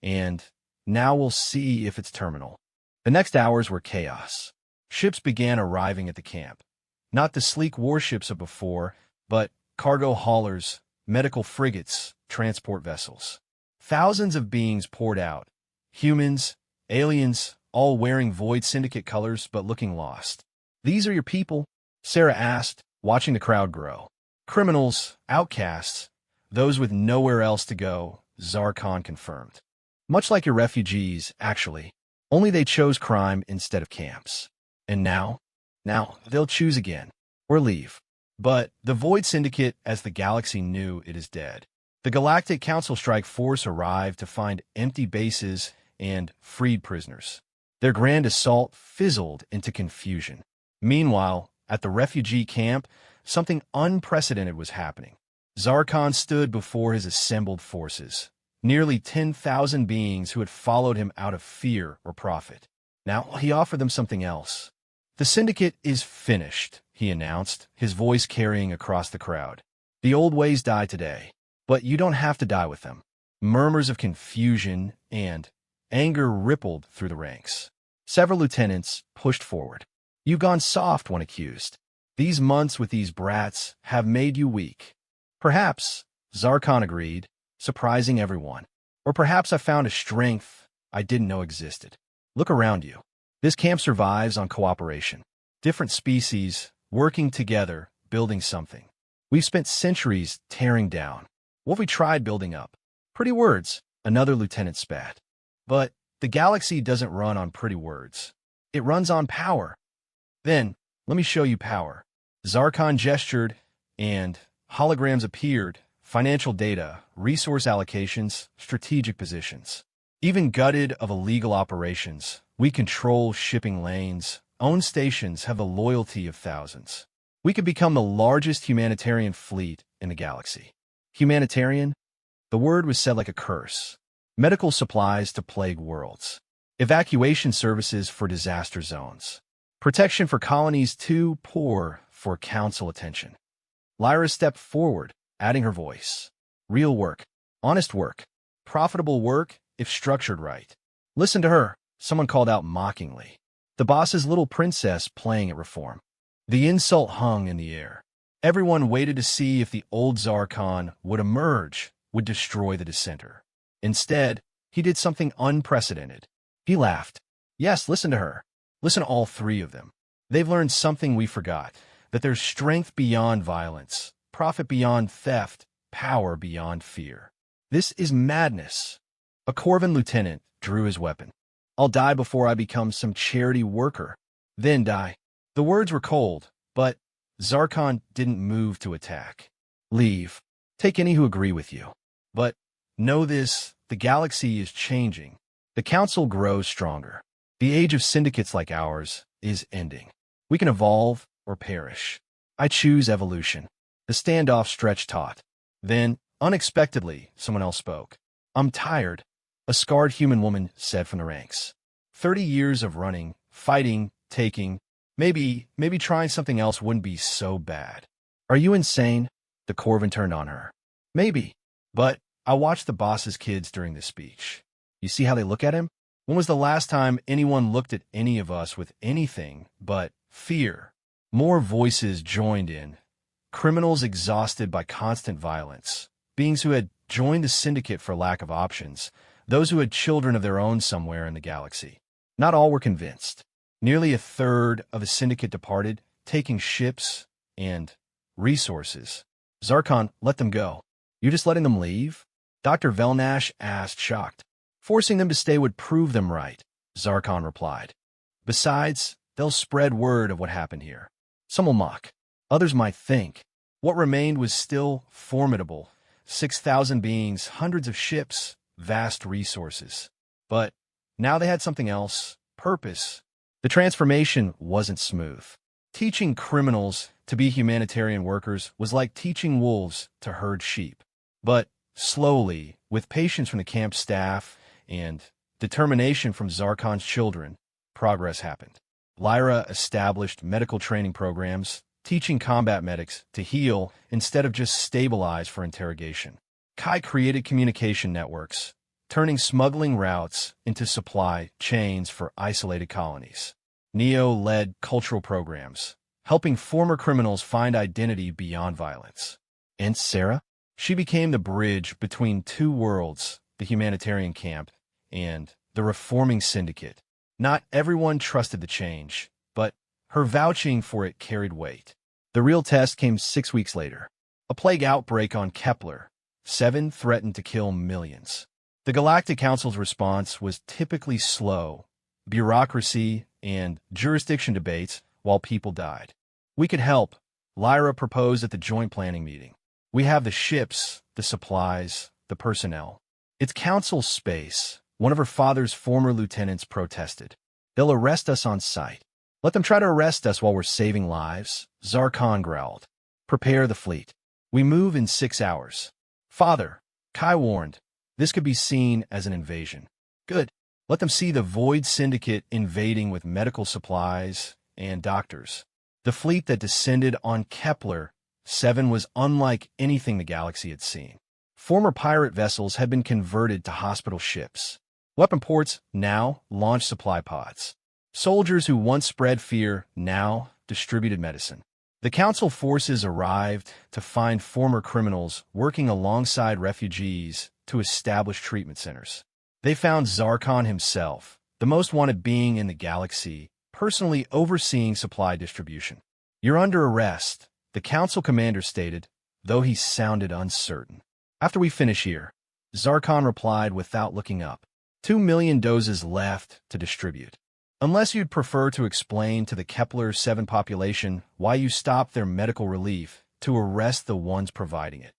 and now we'll see if it's terminal. The next hours were chaos. Ships began arriving at the camp. Not the sleek warships of before, but cargo haulers, medical frigates, transport vessels. Thousands of beings poured out. Humans, aliens, all wearing Void Syndicate colors but looking lost. These are your people? Sarah asked, watching the crowd grow. Criminals, outcasts, those with nowhere else to go, Zarkon confirmed. Much like your refugees, actually. Only they chose crime instead of camps. And now they'll choose again, or leave. But the Void Syndicate, as the galaxy knew, it is dead. The Galactic Council Strike Force arrived to find empty bases and freed prisoners. Their grand assault fizzled into confusion. Meanwhile, at the refugee camp, something unprecedented was happening. Zarkon stood before his assembled forces, nearly 10,000 beings who had followed him out of fear or profit. Now he offered them something else. The Syndicate is finished, he announced, his voice carrying across the crowd. The old ways die today, but you don't have to die with them. Murmurs of confusion and anger rippled through the ranks. Several lieutenants pushed forward. You've gone soft, one accused. These months with these brats have made you weak. Perhaps, Zarkon agreed, surprising everyone. Or perhaps I found a strength I didn't know existed. Look around you. This camp survives on cooperation. Different species, working together, building something. We've spent centuries tearing down. What have we tried building up? Pretty words, another lieutenant spat. But the galaxy doesn't run on pretty words. It runs on power. Then, let me show you power. Zarkon gestured, and holograms appeared, financial data, resource allocations, strategic positions. Even gutted of illegal operations, we control shipping lanes, own stations, have the loyalty of thousands. We could become the largest humanitarian fleet in the galaxy. Humanitarian? The word was said like a curse. Medical supplies to plague worlds. Evacuation services for disaster zones. Protection for colonies too poor for council attention. Lyra stepped forward, adding her voice. Real work. Honest work. Profitable work, if structured right. Listen to her, someone called out mockingly. The boss's little princess playing at reform. The insult hung in the air. Everyone waited to see if the old Zarkon would emerge, would destroy the dissenter. Instead, he did something unprecedented. He laughed. Yes, listen to her. Listen to all three of them. They've learned something we forgot, that there's strength beyond violence, profit beyond theft, power beyond fear. This is madness. A Corvin lieutenant drew his weapon. I'll die before I become some charity worker. Then die. The words were cold, but Zarkon didn't move to attack. Leave. Take any who agree with you. But know this, the galaxy is changing. The council grows stronger. The age of syndicates like ours is ending. We can evolve or perish. I choose evolution. The standoff stretched taut. Then, unexpectedly, someone else spoke. I'm tired, a scarred human woman said from the ranks. 30 years of running, fighting, taking. Maybe trying something else wouldn't be so bad. Are you insane? The Corvin turned on her. Maybe. But I watched the boss's kids during this speech. You see how they look at him? When was the last time anyone looked at any of us with anything but fear? More voices joined in. Criminals exhausted by constant violence. Beings who had joined the syndicate for lack of options. Those who had children of their own somewhere in the galaxy. Not all were convinced. Nearly a third of the syndicate departed, taking ships and resources. Zarkon, let them go. You're just letting them leave? Dr. Velnash asked, shocked. Forcing them to stay would prove them right, Zarkon replied. Besides, they'll spread word of what happened here. Some will mock. Others might think. What remained was still formidable. 6,000 beings, hundreds of ships, vast resources. But now they had something else, purpose. The transformation wasn't smooth. Teaching criminals to be humanitarian workers was like teaching wolves to herd sheep. But slowly, with patience from the camp staff and determination from Zarkon's children, progress happened. Lyra established medical training programs, teaching combat medics to heal instead of just stabilize for interrogation. Kai created communication networks, turning smuggling routes into supply chains for isolated colonies. Neo led cultural programs, helping former criminals find identity beyond violence. And Sarah? She became the bridge between two worlds, the humanitarian camp and the reforming syndicate. Not everyone trusted the change, but her vouching for it carried weight. The real test came 6 weeks later. A plague outbreak on Kepler. 7 threatened to kill millions. The Galactic Council's response was typically slow, bureaucracy, and jurisdiction debates while people died. We could help, Lyra proposed at the joint planning meeting. We have the ships, the supplies, the personnel. It's council space, one of her father's former lieutenants protested. They'll arrest us on sight. Let them try to arrest us while we're saving lives, Zarkon growled. Prepare the fleet. We move in 6 hours. Father, Kai warned, this could be seen as an invasion. Good. Let them see the Void Syndicate invading with medical supplies and doctors. The fleet that descended on Kepler 7 was unlike anything the galaxy had seen. Former pirate vessels had been converted to hospital ships. Weapon ports now launched supply pods. Soldiers who once spread fear now distributed medicine. The council forces arrived to find former criminals working alongside refugees to establish treatment centers. They found Zarkon himself, the most wanted being in the galaxy, personally overseeing supply distribution. You're under arrest, the council commander stated, though he sounded uncertain. After we finish here, Zarkon replied without looking up. 2 million doses left to distribute. Unless you'd prefer to explain to the Kepler-7 population why you stopped their medical relief to arrest the ones providing it.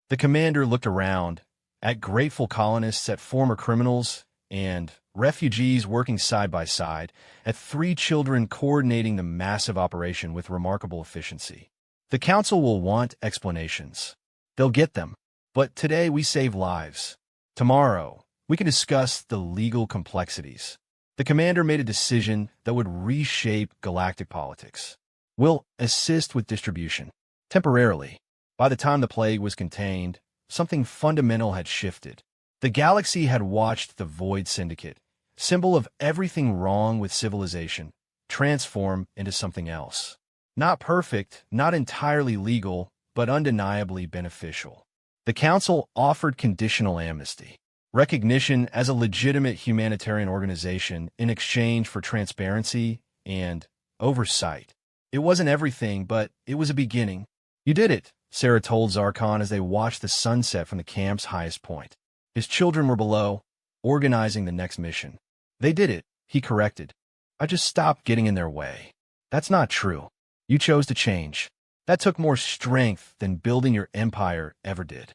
The commander looked around at grateful colonists, at former criminals, and refugees working side by side, at 3 children coordinating the massive operation with remarkable efficiency. The council will want explanations. They'll get them. But today we save lives. Tomorrow, we can discuss the legal complexities. The commander made a decision that would reshape galactic politics. We'll assist with distribution. Temporarily. By the time the plague was contained, something fundamental had shifted. The galaxy had watched the Void Syndicate, symbol of everything wrong with civilization, transform into something else. Not perfect, not entirely legal, but undeniably beneficial. The Council offered conditional amnesty, recognition as a legitimate humanitarian organization in exchange for transparency and oversight. It wasn't everything, but it was a beginning. You did it, Sarah told Zarkon as they watched the sunset from the camp's highest point. His children were below, organizing the next mission. They did it, he corrected. I just stopped getting in their way. That's not true. You chose to change. That took more strength than building your empire ever did.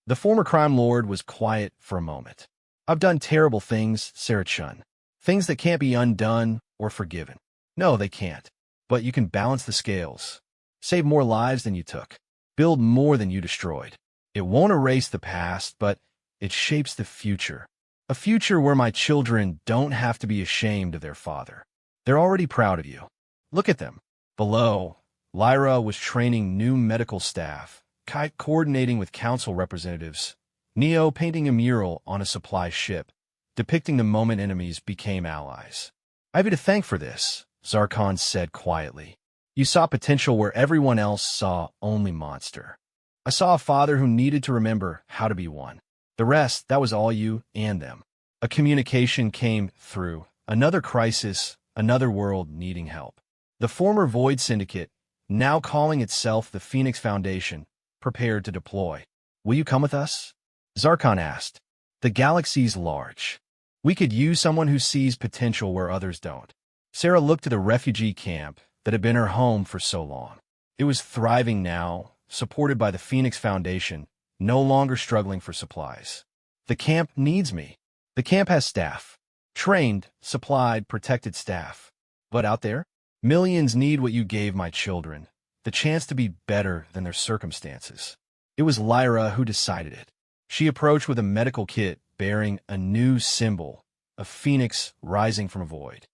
The former crime lord was quiet for a moment. I've done terrible things, Sarah Chun. Things that can't be undone or forgiven. No, they can't. But you can balance the scales. Save more lives than you took. Build more than you destroyed. It won't erase the past, but it shapes the future. A future where my children don't have to be ashamed of their father. They're already proud of you. Look at them. Below, Lyra was training new medical staff, Kite coordinating with council representatives, Neo painting a mural on a supply ship, depicting the moment enemies became allies. I have you to thank for this, Zarkon said quietly. You saw potential where everyone else saw only monster. I saw a father who needed to remember how to be one. The rest, that was all you and them. A communication came through. Another crisis, another world needing help. The former Void Syndicate, now calling itself the Phoenix Foundation, prepared to deploy. Will you come with us? Zarkon asked. The galaxy's large. We could use someone who sees potential where others don't. Sarah looked at the refugee camp that had been her home for so long. It was thriving now, supported by the Phoenix Foundation, no longer struggling for supplies. The camp needs me. The camp has staff. Trained, supplied, protected staff. But out there, millions need what you gave my children, the chance to be better than their circumstances. It was Lyra who decided it. She approached with a medical kit bearing a new symbol, a phoenix rising from a void.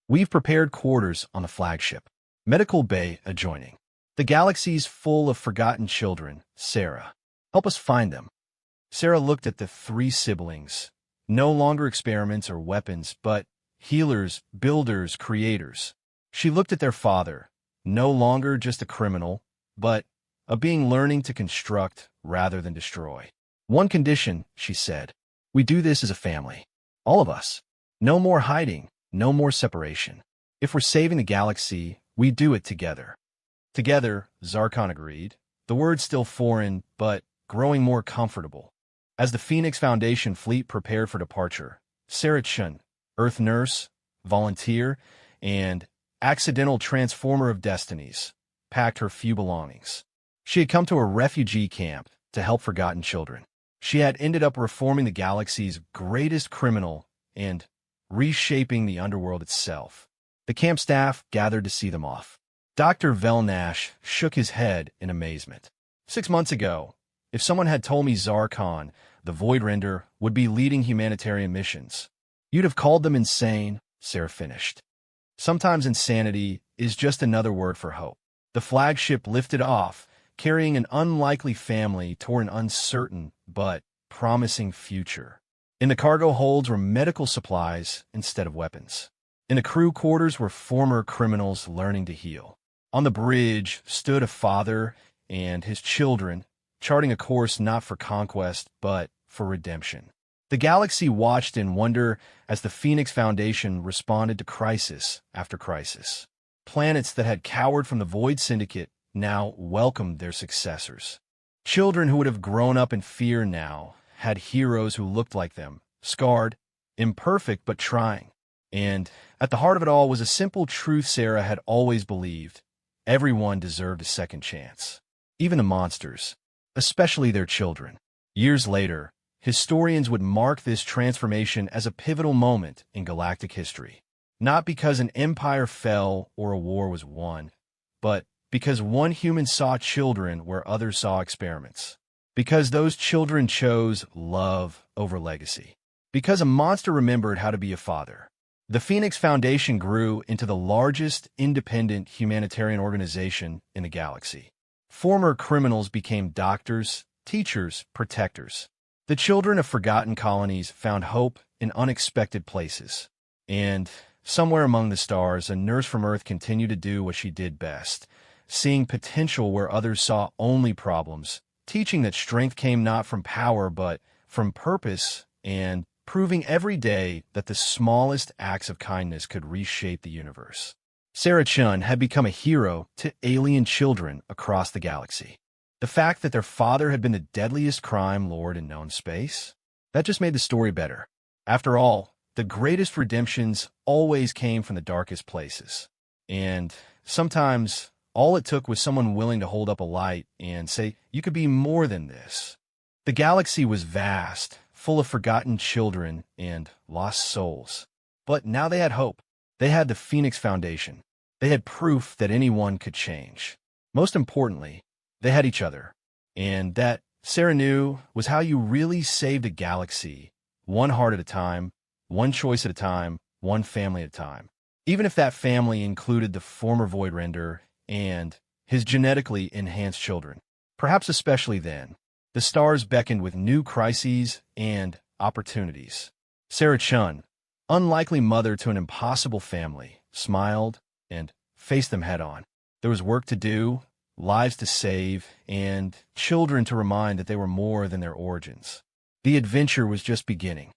We've prepared quarters on the flagship. Medical bay adjoining. The galaxy's full of forgotten children, Sarah. Help us find them. Sarah looked at the 3 siblings, no longer experiments or weapons, but healers, builders, creators. She looked at their father, no longer just a criminal, but a being learning to construct rather than destroy. One condition, she said. We do this as a family. All of us. No more hiding, no more separation. If we're saving the galaxy, we do it together. Together, Zarkon agreed, the word still foreign, but growing more comfortable. As the Phoenix Foundation fleet prepared for departure, Sarah Chun, Earth Nurse, Volunteer, and Accidental Transformer of Destinies, packed her few belongings. She had come to a refugee camp to help forgotten children. She had ended up reforming the galaxy's greatest criminal and reshaping the underworld itself. The camp staff gathered to see them off. Dr. Velnash shook his head in amazement. 6 months ago, if someone had told me Zarkon, the Void Render, would be leading humanitarian missions, you'd have called them insane, Sarah finished. Sometimes insanity is just another word for hope. The flagship lifted off, carrying an unlikely family toward an uncertain but promising future. In the cargo holds were medical supplies instead of weapons. In the crew quarters were former criminals learning to heal. On the bridge stood a father and his children, charting a course not for conquest, but for redemption. The galaxy watched in wonder as the Phoenix Foundation responded to crisis after crisis. Planets that had cowered from the Void Syndicate now welcomed their successors. Children who would have grown up in fear now had heroes who looked like them, scarred, imperfect but trying. And at the heart of it all was a simple truth Sarah had always believed: everyone deserved a second chance. Even the monsters, especially their children. Years later, historians would mark this transformation as a pivotal moment in galactic history. Not because an empire fell or a war was won, but because one human saw children where others saw experiments. Because those children chose love over legacy. Because a monster remembered how to be a father. The Phoenix Foundation grew into the largest independent humanitarian organization in the galaxy. Former criminals became doctors, teachers, protectors. The children of forgotten colonies found hope in unexpected places. And somewhere among the stars, a nurse from Earth continued to do what she did best: seeing potential where others saw only problems, teaching that strength came not from power but from purpose, and proving every day that the smallest acts of kindness could reshape the universe. Sarah Chun had become a hero to alien children across the galaxy. The fact that their father had been the deadliest crime lord in known space, that just made the story better. After all, the greatest redemptions always came from the darkest places. And sometimes all it took was someone willing to hold up a light and say, "You could be more than this." The galaxy was vast, full of forgotten children and lost souls. But now they had hope. They had the Phoenix Foundation. They had proof that anyone could change. Most importantly, they had each other. And that, Sarah knew, was how you really saved a galaxy, one heart at a time, one choice at a time, one family at a time. Even if that family included the former Void Render and his genetically enhanced children. Perhaps especially then, the stars beckoned with new crises and opportunities. Sarah Chun, unlikely mother to an impossible family, smiled and faced them head on. There was work to do, lives to save, and children to remind that they were more than their origins. The adventure was just beginning.